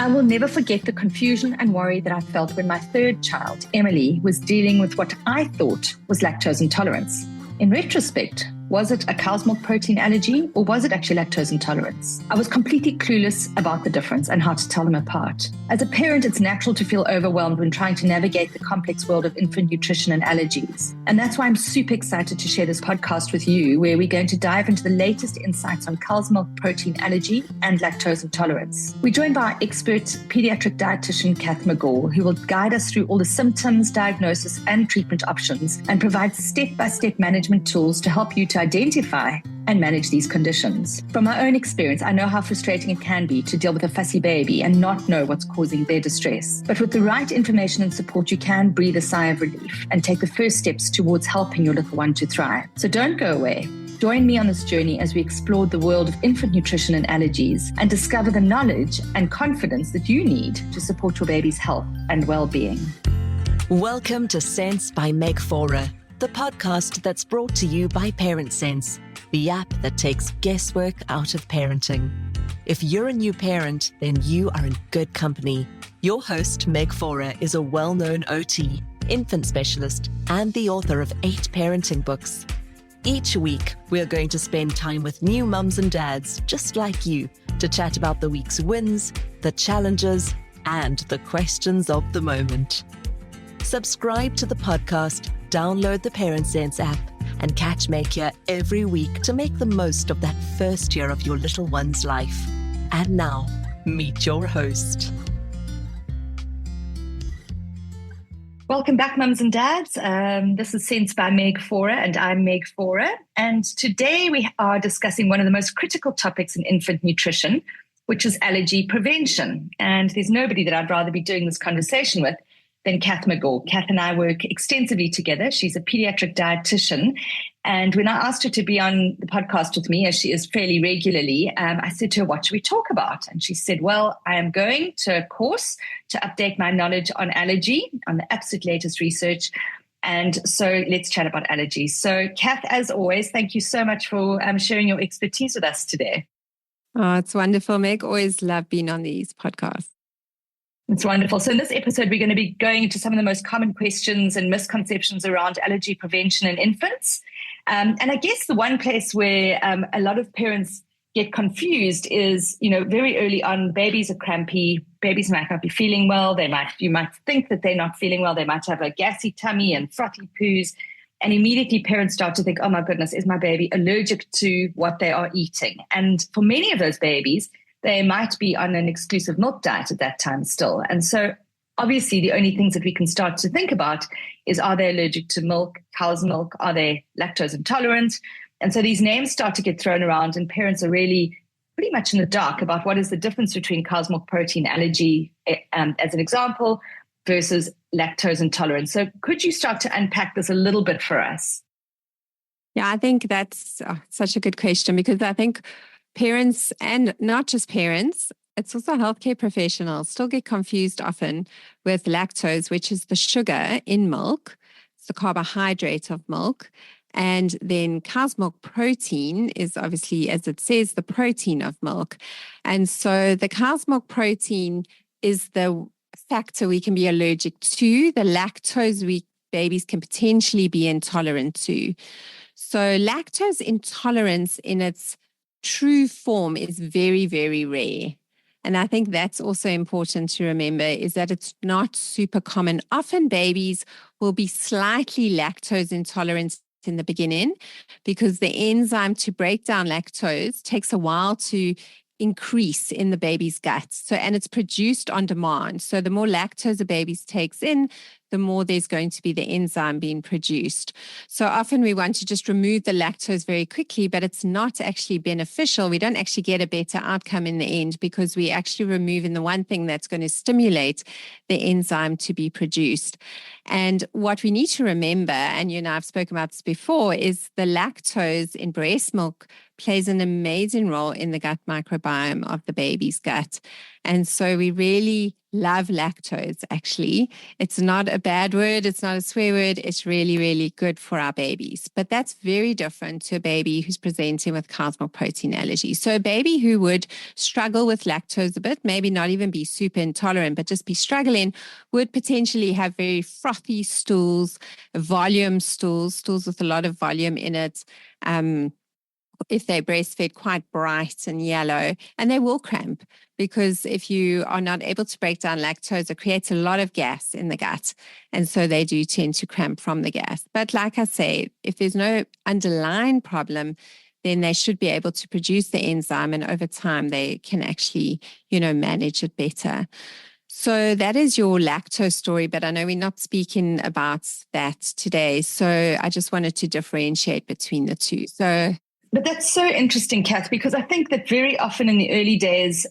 I will never forget the confusion and worry that I felt when my third child, Emily, was dealing with what I thought was lactose intolerance. In retrospect, was it a cow's milk protein allergy or was it actually lactose intolerance? I was completely clueless about the difference and how to tell them apart. As a parent, it's natural to feel overwhelmed when trying to navigate the complex world of infant nutrition and allergies. And that's why I'm super excited to share this podcast with you, where we're going to dive into the latest insights on cow's milk protein allergy and lactose intolerance. We're joined by expert paediatric dietitian Kath Megaw, who will guide us through all the symptoms, diagnosis, and treatment options and provide step-by-step management tools to help you to identify and manage these conditions. From my own experience, I know how frustrating it can be to deal with a fussy baby and not know what's causing their distress. But with the right information and support, you can breathe a sigh of relief and take the first steps towards helping your little one to thrive. So don't go away. Join me on this journey as we explore the world of infant nutrition and allergies and discover the knowledge and confidence that you need to support your baby's health and well-being. Welcome to Sense by Meg Faure, the podcast that's brought to you by Parent Sense, the app that takes guesswork out of parenting. If you're a new parent, then you are in good company. Your host, Meg Faure, is a well-known OT, infant specialist, and the author of 8 parenting books. Each week, we're going to spend time with new mums and dads just like you to chat about the week's wins, the challenges, and the questions of the moment. Subscribe to the podcast, download the Parent Sense app, and catch Meg here every week to make the most of that first year of your little one's life. And now, meet your host. Welcome back, mums and dads. This is Sense by Meg Faure, and I'm Meg Faure. And today we are discussing one of the most critical topics in infant nutrition, which is allergy prevention. And there's nobody that I'd rather be doing this conversation with than Kath Megaw. Kath and I work extensively together. She's a pediatric dietitian. And when I asked her to be on the podcast with me, as she is fairly regularly, I said to her, what should we talk about? And she said, well, I am going to a course to update my knowledge on allergy, on the absolute latest research. And so let's chat about allergies. So Kath, as always, thank you so much for sharing your expertise with us today. Oh, it's wonderful, Meg. Always love being on these podcasts. It's wonderful. So in this episode, we're going to be going into some of the most common questions and misconceptions around allergy prevention in infants. And I guess the one place where a lot of parents get confused is, very early on, babies are crampy. Babies might not be feeling well. You might think that they're not feeling well. They might have a gassy tummy and frothy poos. And immediately parents start to think, oh my goodness, is my baby allergic to what they are eating? And for many of those babies, they might be on an exclusive milk diet at that time still. And so obviously the only things that we can start to think about is, are they allergic to milk, cow's milk? Are they lactose intolerant? And so these names start to get thrown around and parents are really pretty much in the dark about what is the difference between cow's milk protein allergy, as an example, versus lactose intolerance. So could you start to unpack this a little bit for us? Yeah, I think that's such a good question, because I think parents, and not just parents, it's also healthcare professionals, still get confused often with lactose, which is the sugar in milk. It's the carbohydrate of milk. And then cow's milk protein is obviously, as it says, the protein of milk. And so the cow's milk protein is the factor we can be allergic to. The lactose babies can potentially be intolerant to. So lactose intolerance in its true form is very, very rare. And I think that's also important to remember, is that it's not super common. Often babies will be slightly lactose intolerant in the beginning because the enzyme to break down lactose takes a while to increase in the baby's gut. And it's produced on demand. So the more lactose a baby takes in, the more there's going to be the enzyme being produced. So often we want to just remove the lactose very quickly, but it's not actually beneficial. We don't actually get a better outcome in the end because we're actually removing the one thing that's going to stimulate the enzyme to be produced. And what we need to remember, and I've spoken about this before, is the lactose in breast milk plays an amazing role in the gut microbiome of the baby's gut. And so we really love lactose, actually. It's not a bad word. It's not a swear word. It's really, really good for our babies. But that's very different to a baby who's presenting with cow's milk protein allergy. So a baby who would struggle with lactose a bit, maybe not even be super intolerant, but just be struggling, would potentially have very frothy stools, volume stools with a lot of volume in it. If they breastfed, quite bright and yellow, and they will cramp, because if you are not able to break down lactose, it creates a lot of gas in the gut. And so they do tend to cramp from the gas. But like I say, if there's no underlying problem, then they should be able to produce the enzyme, and over time they can actually, manage it better. So that is your lactose story, but I know we're not speaking about that today. So I just wanted to differentiate between the two. But that's so interesting, Kath, because I think that very often in the early days,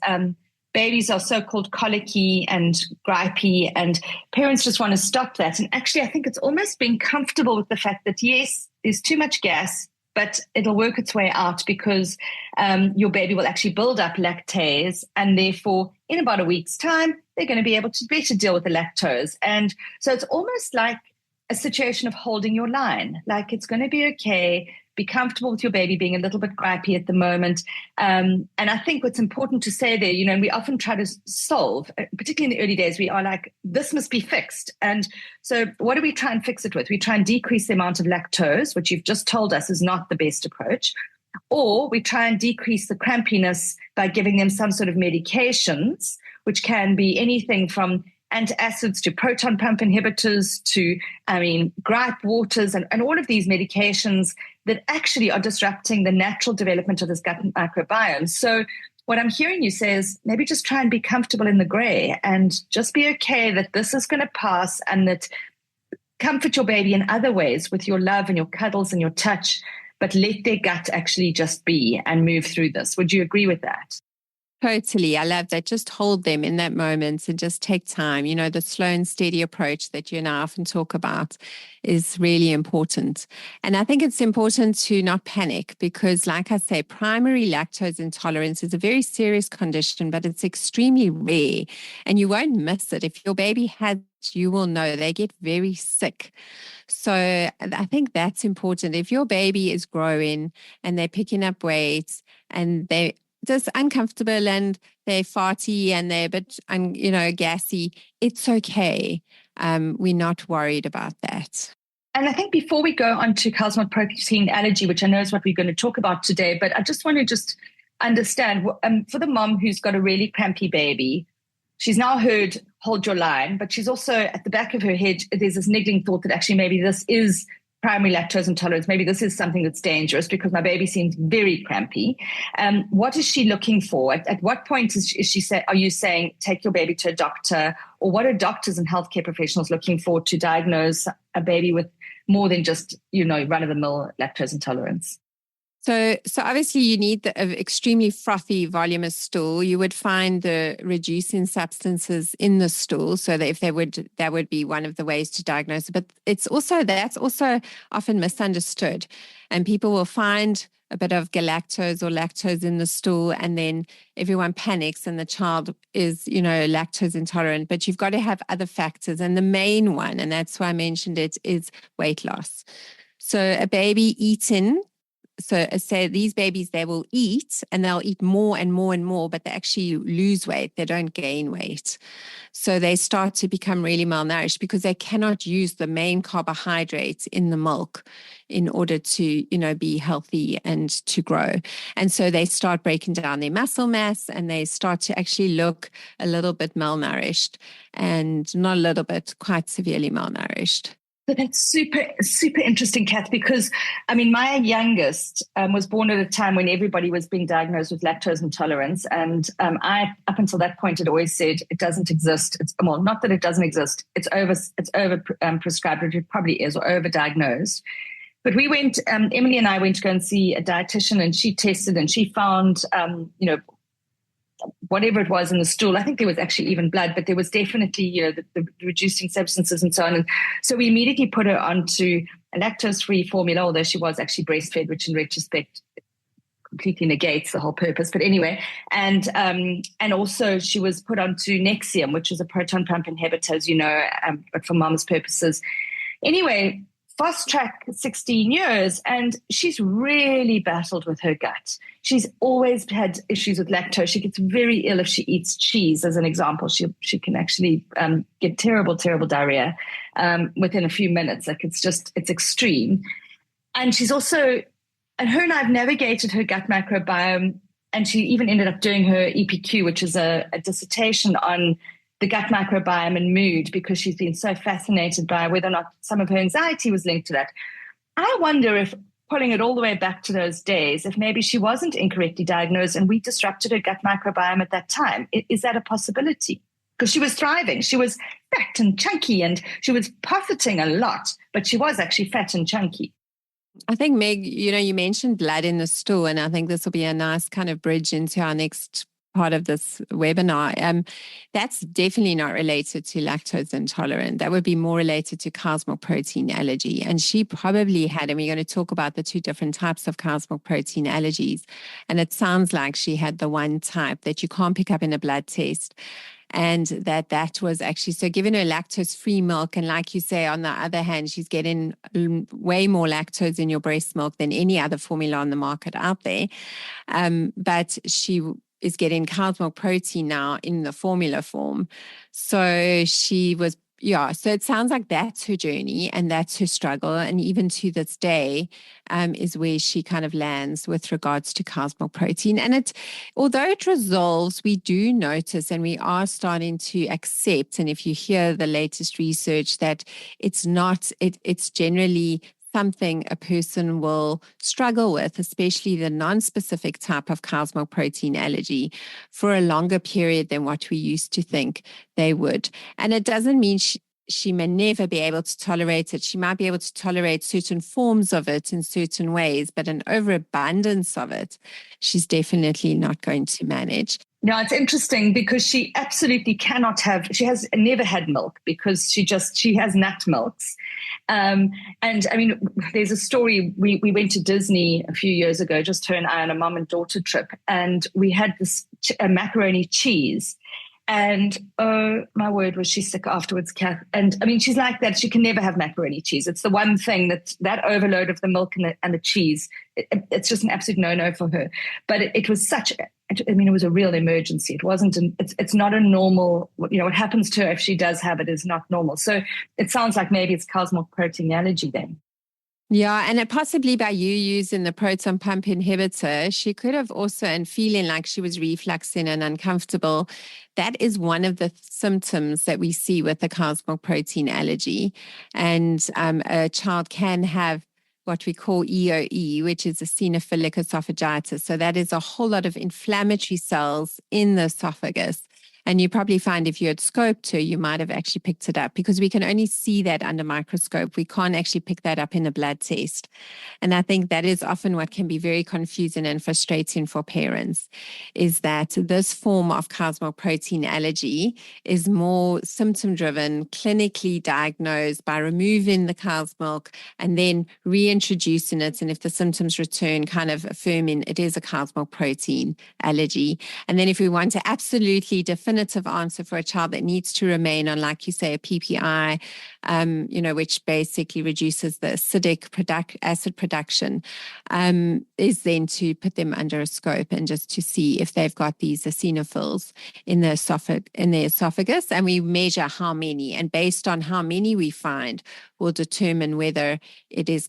babies are so-called colicky and gripey, and parents just want to stop that. And actually, I think it's almost being comfortable with the fact that, yes, there's too much gas, but it'll work its way out, because your baby will actually build up lactase, and therefore in about a week's time, they're going to be able to better deal with the lactose. And so it's almost like a situation of holding your line, like it's going to be okay. Be comfortable with your baby being a little bit gripey at the moment. And I think what's important to say there, we often try to solve, particularly in the early days, we are like, this must be fixed. And so what do we try and fix it with? We try and decrease the amount of lactose, which you've just told us is not the best approach. Or we try and decrease the crampiness by giving them some sort of medications, which can be anything from antacids to proton pump inhibitors to, gripe waters and all of these medications that actually are disrupting the natural development of this gut microbiome. So what I'm hearing you say is maybe just try and be comfortable in the gray and just be okay that this is going to pass, and that comfort your baby in other ways with your love and your cuddles and your touch, but let their gut actually just be and move through this. Would you agree with that? Totally. I love that. Just hold them in that moment and just take time. The slow and steady approach that you and I often talk about is really important. And I think it's important to not panic, because like I say, primary lactose intolerance is a very serious condition, but it's extremely rare, and you won't miss it. If your baby has, you will know they get very sick. So I think that's important. If your baby is growing and they're picking up weight and they're just uncomfortable and they're farty and they're a bit, gassy, it's okay. We're not worried about that. And I think before we go on to cow's milk protein allergy, which I know is what we're going to talk about today, but I just want to understand, for the mom who's got a really crampy baby, she's now heard hold your line, but she's also at the back of her head, there's this niggling thought that actually maybe this is primary lactose intolerance. Maybe this is something that's dangerous because my baby seems very crampy. What is she looking for? At what point are you saying take your baby to a doctor? Or what are doctors and healthcare professionals looking for to diagnose a baby with more than just, run-of-the-mill lactose intolerance? So obviously you need an extremely frothy, voluminous stool. You would find the reducing substances in the stool, so that that would be one of the ways to diagnose it. But that's also often misunderstood, and people will find a bit of galactose or lactose in the stool, and then everyone panics and the child is, lactose intolerant. But you've got to have other factors, and the main one, and that's why I mentioned it, is weight loss. So a baby eating. So say these babies, they will eat and they'll eat more and more and more, but they actually lose weight. They don't gain weight. So they start to become really malnourished because they cannot use the main carbohydrates in the milk in order to, be healthy and to grow. And so they start breaking down their muscle mass and they start to actually look a little bit malnourished, and not a little bit, quite severely malnourished. So that's super, super interesting, Kath, because, my youngest was born at a time when everybody was being diagnosed with lactose intolerance. And I, up until that point, had always said it doesn't exist. Not that it doesn't exist. It's over prescribed, which it probably is, or overdiagnosed. But we went, Emily and I went to go and see a dietitian, and she tested and she found, whatever it was in the stool. I think there was actually even blood, but there was definitely, the reducing substances and so on. And so we immediately put her onto a lactose-free formula, although she was actually breastfed, which in retrospect completely negates the whole purpose. But anyway, and also she was put onto Nexium, which is a proton pump inhibitor, as you know, but for mama's purposes. Anyway, fast track 16 years, and she's really battled with her gut. She's always had issues with lactose. She gets very ill if she eats cheese, as an example. She can actually get terrible diarrhea within a few minutes. Like it's extreme. And she's also, and her and I have navigated her gut microbiome, and she even ended up doing her EPQ, which is a dissertation on the gut microbiome and mood, because she's been so fascinated by whether or not some of her anxiety was linked to that. I wonder if, pulling it all the way back to those days, if maybe she wasn't incorrectly diagnosed and we disrupted her gut microbiome at that time. Is that a possibility? Because she was thriving. She was fat and chunky, and she was profiting a lot, but she was actually fat and chunky. I think, Meg, you mentioned blood in the stool, and I think this will be a nice kind of bridge into our next part of this webinar. That's definitely not related to lactose intolerant. That would be more related to cow's milk protein allergy. And she probably had, and we're going to talk about the two different types of cow's milk protein allergies. And it sounds like she had the one type that you can't pick up in a blood test. And that was actually, so giving her lactose-free milk. And like you say, on the other hand, she's getting way more lactose in your breast milk than any other formula on the market out there. But she is getting cow's milk protein now in the formula form. So she was, so it sounds like that's her journey and that's her struggle. And even to this day is where she kind of lands with regards to cow's milk protein. And although it resolves, we do notice, and we are starting to accept, and if you hear the latest research, that it's generally something a person will struggle with, especially the non-specific type of cow's milk protein allergy, for a longer period than what we used to think they would. And it doesn't mean she may never be able to tolerate it. She might be able to tolerate certain forms of it in certain ways, but an overabundance of it, she's definitely not going to manage. No, it's interesting because she absolutely cannot have, she has never had milk because she has nut milks. And I mean, there's a story, we went to Disney a few years ago, just her and I, on a mom and daughter trip, and we had this macaroni cheese. And oh my word, was she sick afterwards, Kath. And I mean, she's like that. She can never have macaroni cheese. It's the one thing that overload of the milk and the cheese, it's just an absolute no-no for her. But it was it was a real emergency. It wasn't, it's not a normal, what happens to her if she does have it is not normal. So it sounds like maybe it's cow's milk protein allergy then. Yeah, and possibly by you using the proton pump inhibitor, she could have also, and feeling like she was refluxing and uncomfortable, that is one of the symptoms that we see with the cow's milk protein allergy. And a child can have what we call EOE, which is eosinophilic esophagitis. So that is a whole lot of inflammatory cells in the esophagus. And you probably find if you had scoped her, you might have actually picked it up, because we can only see that under microscope. We can't actually pick that up in a blood test. And I think that is often what can be very confusing and frustrating for parents, is that this form of cow's milk protein allergy is more symptom-driven, clinically diagnosed by removing the cow's milk and then reintroducing it. And if the symptoms return, kind of affirming it is a cow's milk protein allergy. And then if we want to absolutely definitive answer for a child that needs to remain on, like you say, a PPI, which basically reduces the acid production, is then to put them under a scope and just to see if they've got these eosinophils in the esophagus, and we measure how many, and based on how many we find, will determine whether it is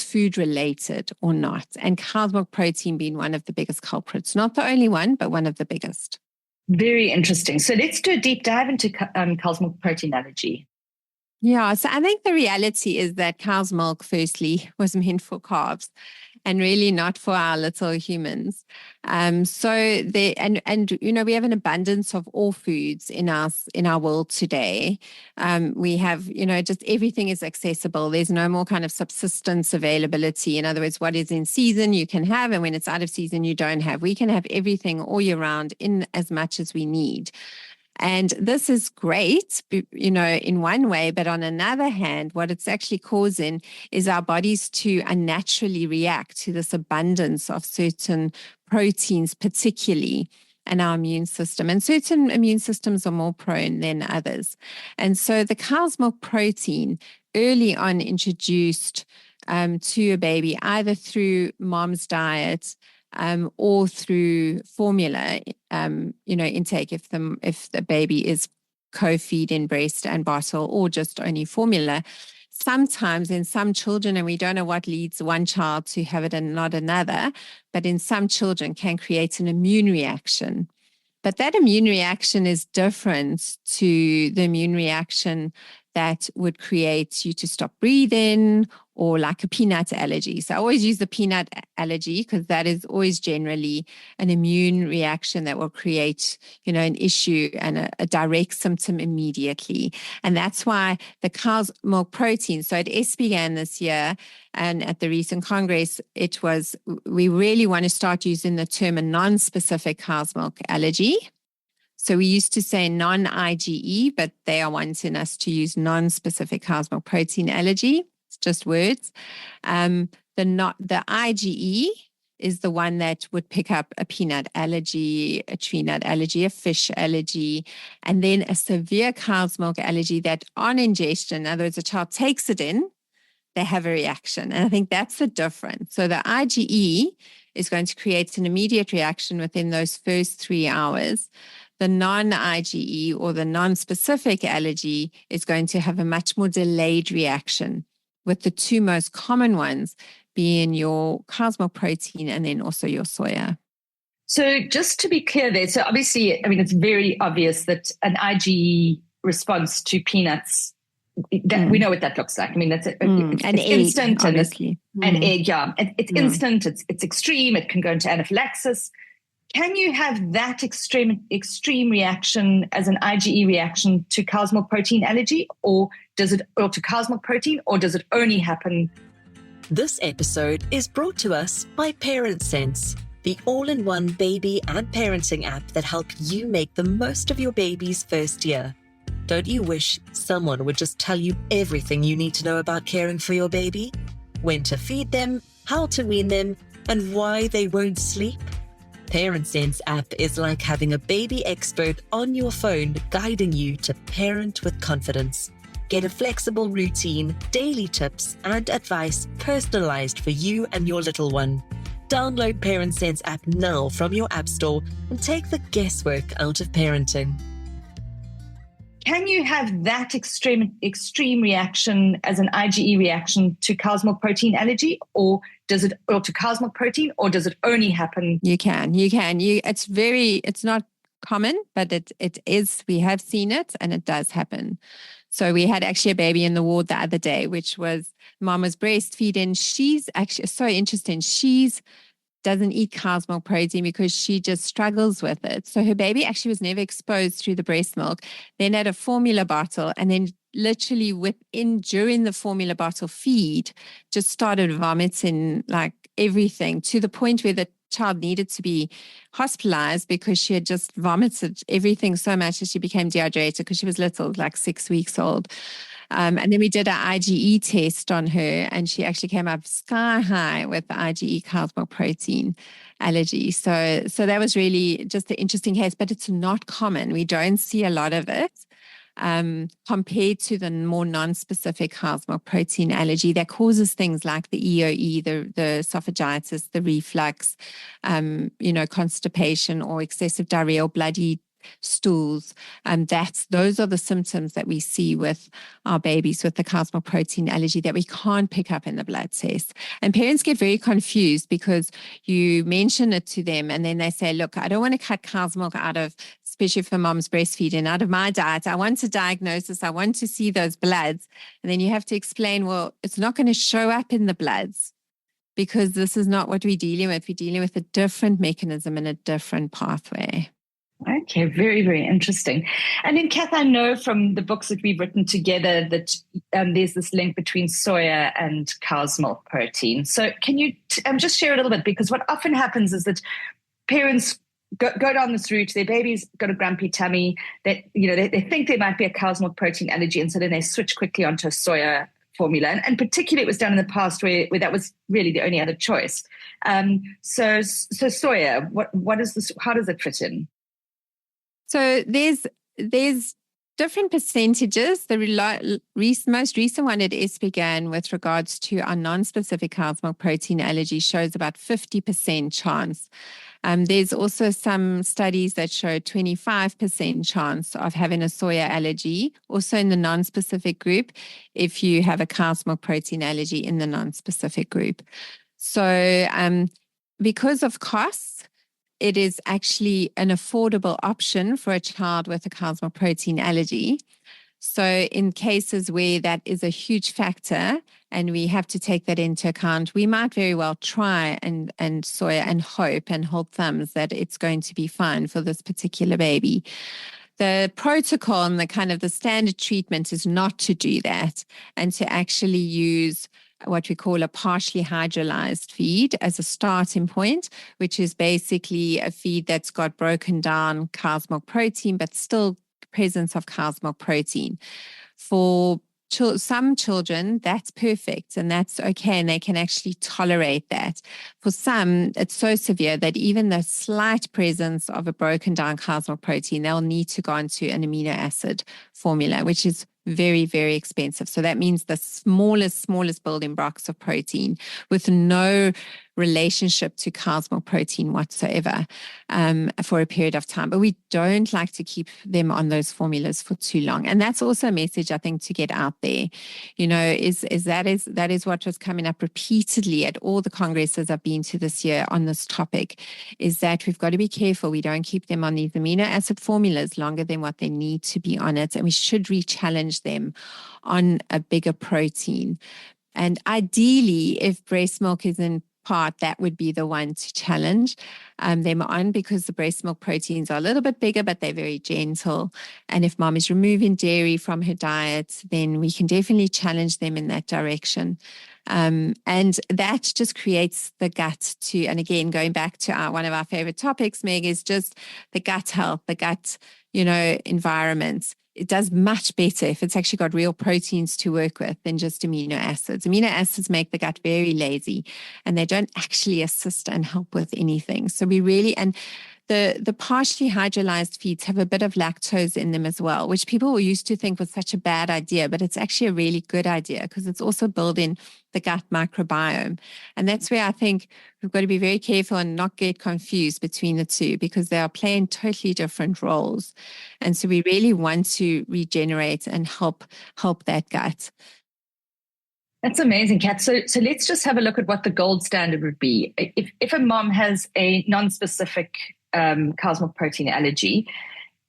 food related or not. And cow's milk protein being one of the biggest culprits, not the only one, but one of the biggest. Very interesting. So let's do a deep dive into cow's milk protein allergy. Yeah, so I think the reality is that cow's milk, firstly, was meant for calves and really not for our little humans. We have an abundance of all foods in our world today. We have, just everything is accessible. There's no more kind of subsistence availability. In other words, what is in season you can have, and when it's out of season you don't have. We can have everything all year round in as much as we need. And this is great, in one way, but on another hand, what it's actually causing is our bodies to unnaturally react to this abundance of certain proteins, particularly in our immune system. And certain immune systems are more prone than others. And so the cow's milk protein early on introduced to a baby, either through mom's diet, or through formula, intake if the baby is co-feed in breast and bottle, or just only formula. Sometimes in some children, and we don't know what leads one child to have it and not another, but in some children can create an immune reaction. But that immune reaction is different to the immune reaction that would create you to stop breathing, or like a peanut allergy. So I always use the peanut allergy because that is always generally an immune reaction that will create, an issue and a direct symptom immediately. And that's why the cow's milk protein, so at SBGAN this year and at the recent Congress, we really want to start using the term a non-specific cow's milk allergy. So we used to say non-IgE, but they are wanting us to use non-specific cow's milk protein allergy. It's just words. The IgE is the one that would pick up a peanut allergy, a tree nut allergy, a fish allergy, and then a severe cow's milk allergy that on ingestion, in other words, a child takes it in, they have a reaction. And I think that's the difference. So the IgE is going to create an immediate reaction within those first 3 hours. The non-IgE or the non-specific allergy is going to have a much more delayed reaction, with the two most common ones being your cow's milk protein and then also your soya. So just to be clear there, so obviously, it's very obvious that an IgE response to peanuts, that we know what that looks like. It's egg, instant. Obviously. An egg, yeah. It's instant, it's extreme, it can go into anaphylaxis. Can you have that extreme reaction as an IgE reaction to cow's milk protein allergy, or to cow's milk protein, or does it only happen? This episode is brought to us by Parent Sense, the all-in-one baby and parenting app that helps you make the most of your baby's first year. Don't you wish someone would just tell you everything you need to know about caring for your baby? When to feed them, how to wean them, and why they won't sleep? Parent Sense app is like having a baby expert on your phone guiding you to parent with confidence. Get a flexible routine, daily tips, and advice personalized for you and your little one. Download Parent Sense app now from your app store and take the guesswork out of parenting. Can you have that extreme reaction as an IgE reaction to cow's milk protein allergy, or to cow's milk protein, or does it only happen? You can. It's not common, but it is. We have seen it, and it does happen. So we had actually a baby in the ward the other day, which was mom was breastfeeding. She's actually so interesting. She's doesn't eat cow's milk protein because she just struggles with it. So her baby actually was never exposed through the breast milk, then had a formula bottle, and then literally during the formula bottle feed, just started vomiting like everything, to the point where the child needed to be hospitalized because she had just vomited everything so much that she became dehydrated because she was little, like 6 weeks old. And then we did an IgE test on her, and she actually came up sky high with the IgE cow's milk protein allergy. So that was really just an interesting case, but it's not common. We don't see a lot of it compared to the more non-specific cow's milk protein allergy that causes things like the EOE, the esophagitis, the reflux, constipation or excessive diarrhea or bloody stools. Those are the symptoms that we see with our babies with the cow's milk protein allergy that we can't pick up in the blood test. And parents get very confused because you mention it to them and then they say, look, I don't want to cut cow's milk out of, especially for mom's breastfeeding, out of my diet. I want a diagnosis. I want to see those bloods. And then you have to explain, well, it's not going to show up in the bloods because this is not what we're dealing with. We're dealing with a different mechanism and a different pathway. Okay, very, very interesting. And then, Kath, I know from the books that we've written together that there's this link between soya and cow's milk protein. So can you just share a little bit? Because what often happens is that parents go down this route. Their baby's got a grumpy tummy. That they think there might be a cow's milk protein allergy, and so then they switch quickly onto a soya formula. And particularly, it was done in the past where that was really the only other choice. So soya, what is this? How does it fit in? So there's different percentages. The most recent one at SPGAN with regards to our non-specific cow's milk protein allergy shows about 50% chance. There's also some studies that show 25% chance of having a soya allergy, also in the non-specific group, if you have a cow's milk protein allergy in the non-specific group. So because of costs, it is actually an affordable option for a child with a cow's milk protein allergy. So in cases where that is a huge factor and we have to take that into account, we might very well try and soya and hope and hold thumbs that it's going to be fine for this particular baby. The protocol and the standard treatment is not to do that and to actually use what we call a partially hydrolyzed feed as a starting point, which is basically a feed that's got broken down cow's milk protein, but still presence of cow's milk protein. For some children, that's perfect and that's okay, and they can actually tolerate that. For some, it's so severe that even the slight presence of a broken down cow's milk protein, they'll need to go into an amino acid formula, which is very, very expensive. So that means the smallest building blocks of protein with no relationship to cow's milk protein whatsoever for a period of time. But we don't like to keep them on those formulas for too long. And that's also a message, I think, to get out there, that is what was coming up repeatedly at all the congresses I've been to this year on this topic, is that we've got to be careful. We don't keep them on these amino acid formulas longer than what they need to be on it. And we should re-challenge them on a bigger protein. And ideally, if breast milk is in part, that would be the one to challenge them on, because the breast milk proteins are a little bit bigger, but they're very gentle. And if mom is removing dairy from her diet, then we can definitely challenge them in that direction. And that just creates the gut to, and again, going back to one of our favorite topics, Meg, is just the gut health, the gut, environment. It does much better if it's actually got real proteins to work with than just amino acids. Amino acids make the gut very lazy and they don't actually assist and help with anything. So we really, and the partially hydrolyzed feeds have a bit of lactose in them as well, which people used to think was such a bad idea, but it's actually a really good idea because it's also building the gut microbiome. And that's where I think we've got to be very careful and not get confused between the two, because they are playing totally different roles. And so we really want to regenerate and help that gut. That's amazing, Kath. So let's just have a look at what the gold standard would be. If a mom has a non-specific cow's milk protein allergy,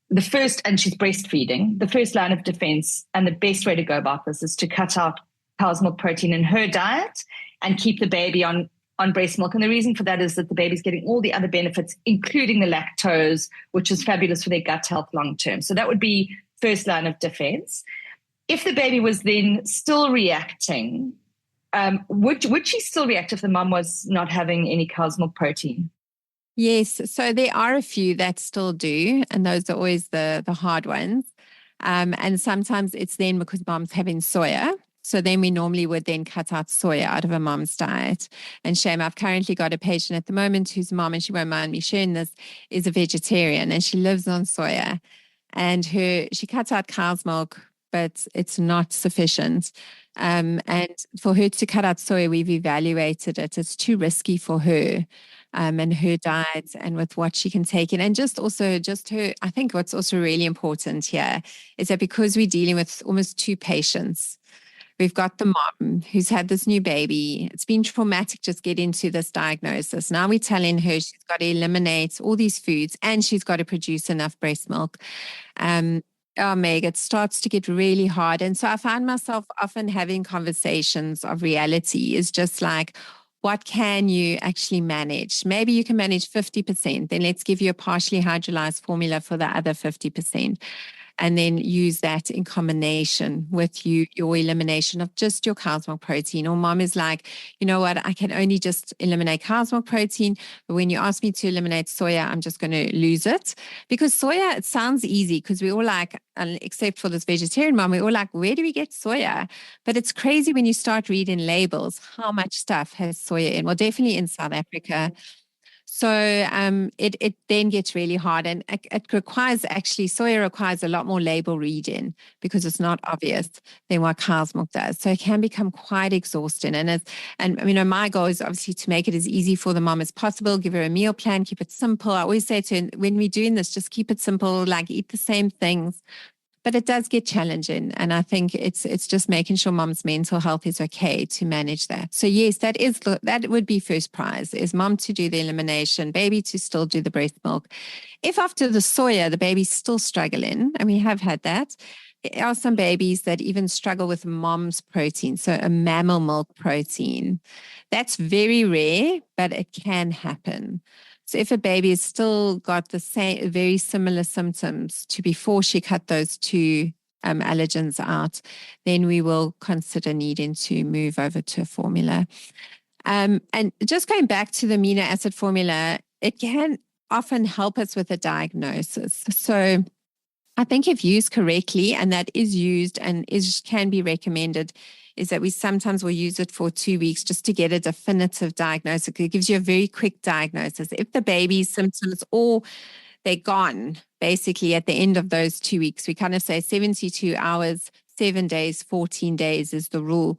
and she's breastfeeding, the first line of defense and the best way to go about this is to cut out cow's milk protein in her diet and keep the baby on breast milk. And the reason for that is that the baby's getting all the other benefits, including the lactose, which is fabulous for their gut health long term. So that would be first line of defense. If the baby was then still reacting, would she still react if the mom was not having any cow's milk protein? Yes. So there are a few that still do, and those are always the hard ones. And sometimes it's then because mom's having soya. So then we normally would then cut out soya out of a mom's diet. And shame, I've currently got a patient at the moment whose mom, and she won't mind me sharing this, is a vegetarian and she lives on soya. And she cuts out cow's milk, but it's not sufficient. And for her to cut out soya, we've evaluated it. It's too risky for her and her diet and with what she can take in. And just her, I think what's also really important here is that because we're dealing with almost two patients, we've got the mom who's had this new baby. It's been traumatic just get into this diagnosis. Now we're telling her she's got to eliminate all these foods and she's got to produce enough breast milk. Oh, Meg, it starts to get really hard. And so I find myself often having conversations of reality is just like, what can you actually manage? Maybe you can manage 50%. Then let's give you a partially hydrolyzed formula for the other 50%. and then use that in combination with your elimination of just your cow's milk protein. Or mom is like, you know what, I can only just eliminate cow's milk protein, but when you ask me to eliminate soya, I'm just going to lose it. Because soya, it sounds easy because we all like, except for this vegetarian mom, we all like, where do we get soya? But it's crazy when you start reading labels, how much stuff has soya in. Well, definitely in South Africa. So it then gets really hard, and it requires, actually, soya requires a lot more label reading because it's not obvious than what cow's milk does. So it can become quite exhausting. And my goal is obviously to make it as easy for the mom as possible, give her a meal plan, keep it simple. I always say to her, when we're doing this, just keep it simple, like eat the same things. But it does get challenging. And I think it's just making sure mom's mental health is okay to manage that. So yes, that would be first prize, is mom to do the elimination, baby to still do the breast milk. If after the soya, the baby's still struggling, and we have had that, there are some babies that even struggle with mom's protein, so a mammal milk protein. That's very rare, but it can happen. So if a baby has still got the same, very similar symptoms to before she cut those two allergens out, then we will consider needing to move over to a formula. And just going back to the amino acid formula, it can often help us with a diagnosis. So I think if used correctly, and that is used and can be recommended, is that we sometimes will use it for 2 weeks just to get a definitive diagnosis. It gives you a very quick diagnosis. If the baby's symptoms, or they're gone, basically at the end of those 2 weeks, we kind of say 72 hours, 7 days, 14 days is the rule.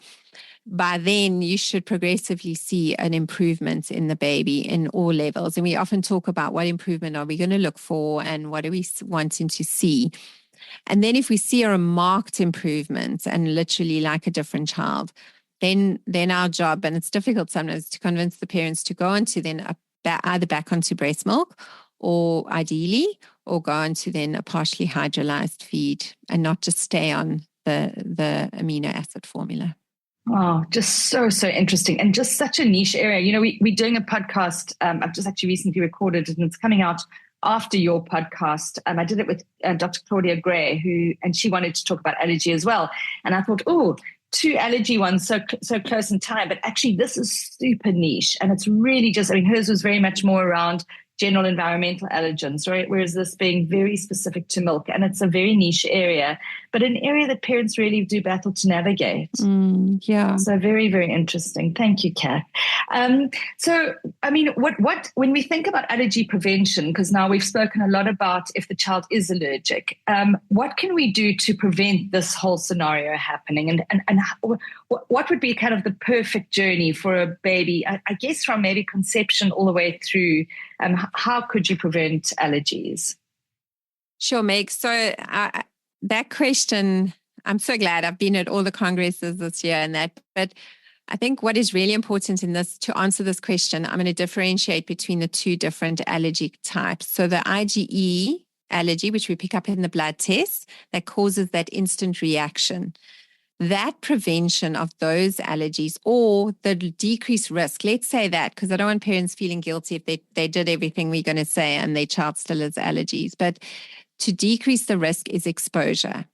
By then, you should progressively see an improvement in the baby in all levels. And we often talk about what improvement are we going to look for and what are we wanting to see. And then if we see a marked improvement and literally like a different child, then our job, and it's difficult sometimes to convince the parents to go on to then either back onto breast milk, or ideally, or go on to then a partially hydrolyzed feed and not just stay on the amino acid formula. Oh, just so interesting, and just such a niche area. You know, we're doing a podcast. I've just actually recently recorded it, and it's coming out after your podcast. I did it with Dr. Claudia Gray, and she wanted to talk about allergy as well. And I thought, two allergy ones so close in time, but actually this is super niche, and it's really just, hers was very much more around general environmental allergens, right? Whereas this being very specific to milk, and it's a very niche area, but an area that parents really do battle to navigate. Yeah. So very, very interesting. Thank you, Kath. So, what when we think about allergy prevention, because now we've spoken a lot about if the child is allergic, what can we do to prevent this whole scenario happening? And what would be kind of the perfect journey for a baby, I guess from maybe conception all the way through? How could you prevent allergies? Sure, Meg. So that question, I'm so glad I've been at all the congresses this year and that, but I think what is really important in this, to answer this question, I'm going to differentiate between the two different allergy types. So the IgE allergy, which we pick up in the blood test, that causes that instant reaction. That prevention of those allergies, or the decreased risk, let's say that, because I don't want parents feeling guilty if they did everything we're going to say and their child still has allergies. But to decrease the risk is exposure.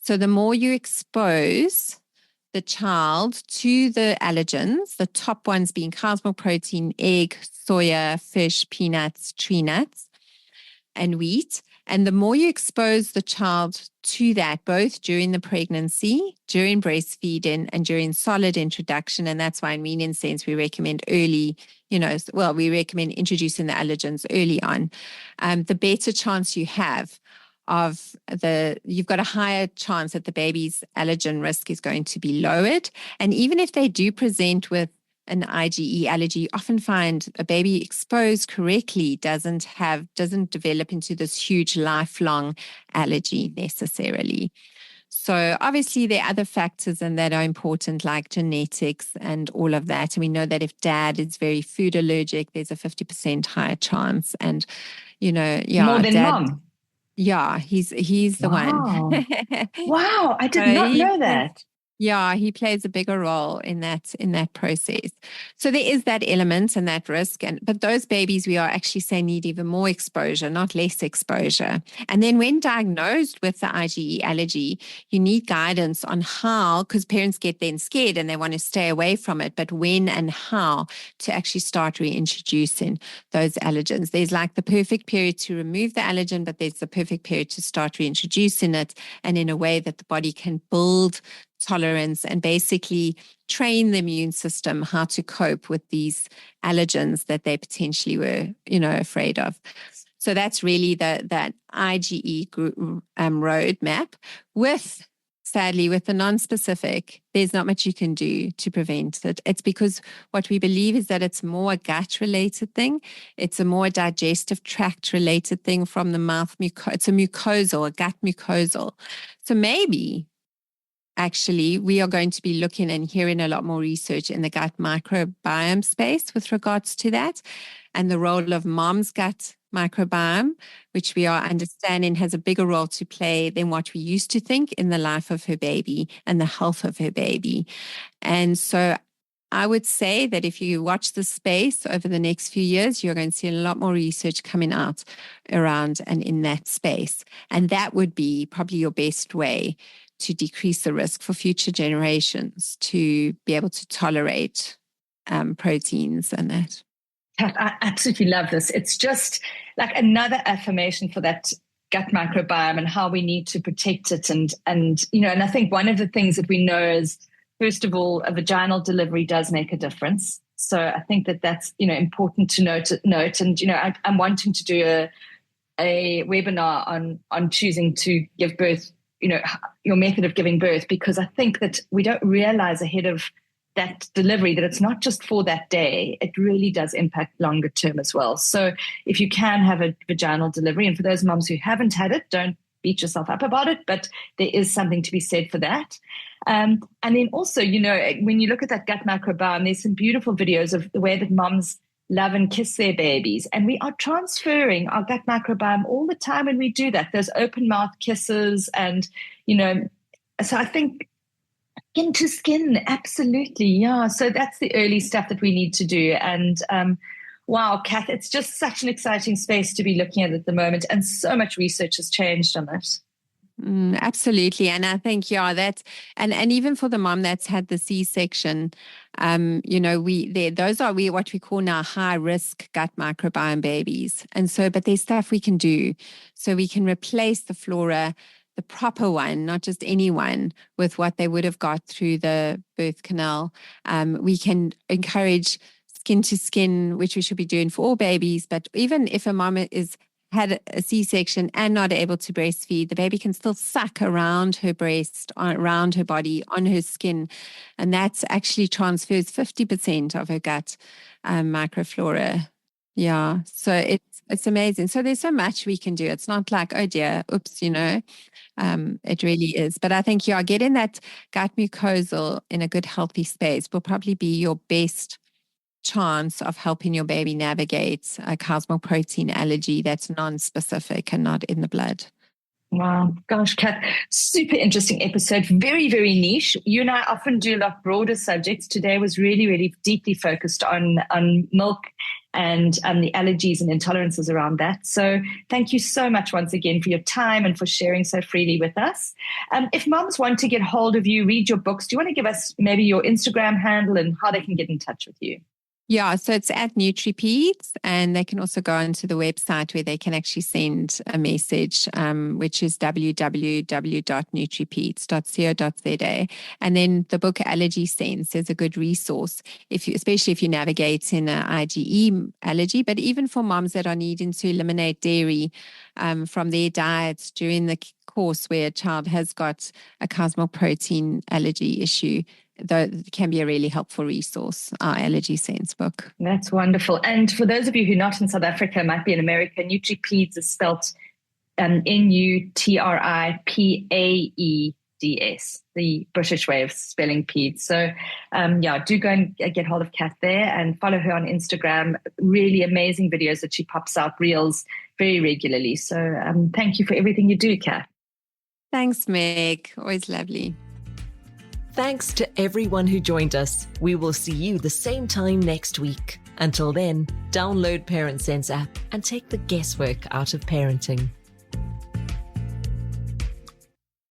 So the more you expose the child to the allergens, the top ones being cow's milk protein, egg, soya, fish, peanuts, tree nuts, and wheat. And the more you expose the child to that, both during the pregnancy, during breastfeeding, and during solid introduction, and that's why in Weaning Sense we recommend early, we recommend introducing the allergens early on, the better chance you have you've got a higher chance that the baby's allergen risk is going to be lowered. And even if they do present with an IgE allergy, you often find a baby exposed correctly doesn't develop into this huge lifelong allergy necessarily. So obviously there are other factors and that are important, like genetics and all of that. And we know that if dad is very food allergic, there's a 50% higher chance. And, more than mom. Yeah, he's the one. Wow, I did not know that. Yeah, he plays a bigger role in that process. So there is that element and that risk. But those babies, we are actually saying, need even more exposure, not less exposure. And then when diagnosed with the IgE allergy, you need guidance on how, because parents get then scared and they want to stay away from it, but when and how to actually start reintroducing those allergens. There's like the perfect period to remove the allergen, but there's the perfect period to start reintroducing it, and in a way that the body can build tolerance and basically train the immune system how to cope with these allergens that they potentially were, afraid of. So that's really that IgE roadmap. Sadly, with the non-specific, there's not much you can do to prevent it. It's because what we believe is that it's more a gut-related thing. It's a more digestive tract-related thing from the mouth. It's a mucosal, a gut mucosal. So maybe actually, we are going to be looking and hearing a lot more research in the gut microbiome space with regards to that, and the role of mom's gut microbiome, which we are understanding has a bigger role to play than what we used to think in the life of her baby and the health of her baby. And so I would say that if you watch the space over the next few years, you're going to see a lot more research coming out around and in that space. And that would be probably your best way to decrease the risk for future generations to be able to tolerate proteins and that. I absolutely love this. It's just like another affirmation for that gut microbiome and how we need to protect it. And I think one of the things that we know is, first of all, a vaginal delivery does make a difference. So I think that's, important to note. And, I'm wanting to do a webinar on choosing to give birth, your method of giving birth, because I think that we don't realize ahead of that delivery that it's not just for that day. It really does impact longer term as well. So if you can have a vaginal delivery, and for those moms who haven't had it, don't beat yourself up about it, but there is something to be said for that. And then also, when you look at that gut microbiome, there's some beautiful videos of the way that moms love and kiss their babies. And we are transferring our gut microbiome all the time when we do that, those open mouth kisses. And, so I think skin to skin, absolutely. Yeah. So that's the early stuff that we need to do. And wow, Kath, it's just such an exciting space to be looking at the moment. And so much research has changed on it. Absolutely. And I think, that's, and even for the mom that's had the C-section, those are what we call now high risk gut microbiome babies. And so, but there's stuff we can do. So we can replace the flora, the proper one, not just any one, with what they would have got through the birth canal. We can encourage skin to skin, which we should be doing for all babies. But even if a mom had a C-section and not able to breastfeed, the baby can still suck around her breast, around her body, on her skin. And that actually transfers 50% of her gut microflora. Yeah. So it's amazing. So there's so much we can do. It's not like, oh dear, oops, it really is. But I think, getting that gut mucosal in a good, healthy space will probably be your best chance of helping your baby navigate a cow's milk protein allergy that's non-specific and not in the blood. Wow. Gosh, Kath, super interesting episode. Very, very niche. You and I often do a lot broader subjects. Today was really, really deeply focused on milk and the allergies and intolerances around that. So thank you so much once again for your time and for sharing so freely with us. If moms want to get hold of you, read your books, do you want to give us maybe your Instagram handle and how they can get in touch with you? Yeah, so it's at NutriPeds, and they can also go onto the website where they can actually send a message, which is www.nutripeds.co.za. And then the book Allergy Sense is a good resource, especially if you navigate in an IgE allergy, but even for moms that are needing to eliminate dairy from their diets during the course where a child has got a cow's milk protein allergy issue. That can be a really helpful resource, our Allergy Sense book. That's wonderful. And for those of you who are not in South Africa, might be in America, NutriPeds is spelled NutriPaeds, the British way of spelling peds. So do go and get hold of Kath there and follow her on Instagram. Really amazing videos that she pops out, reels very regularly. So thank you for everything you do, Kath. Thanks, Meg. Always lovely. Thanks to everyone who joined us. We will see you the same time next week. Until then, download Parent Sense app and take the guesswork out of parenting.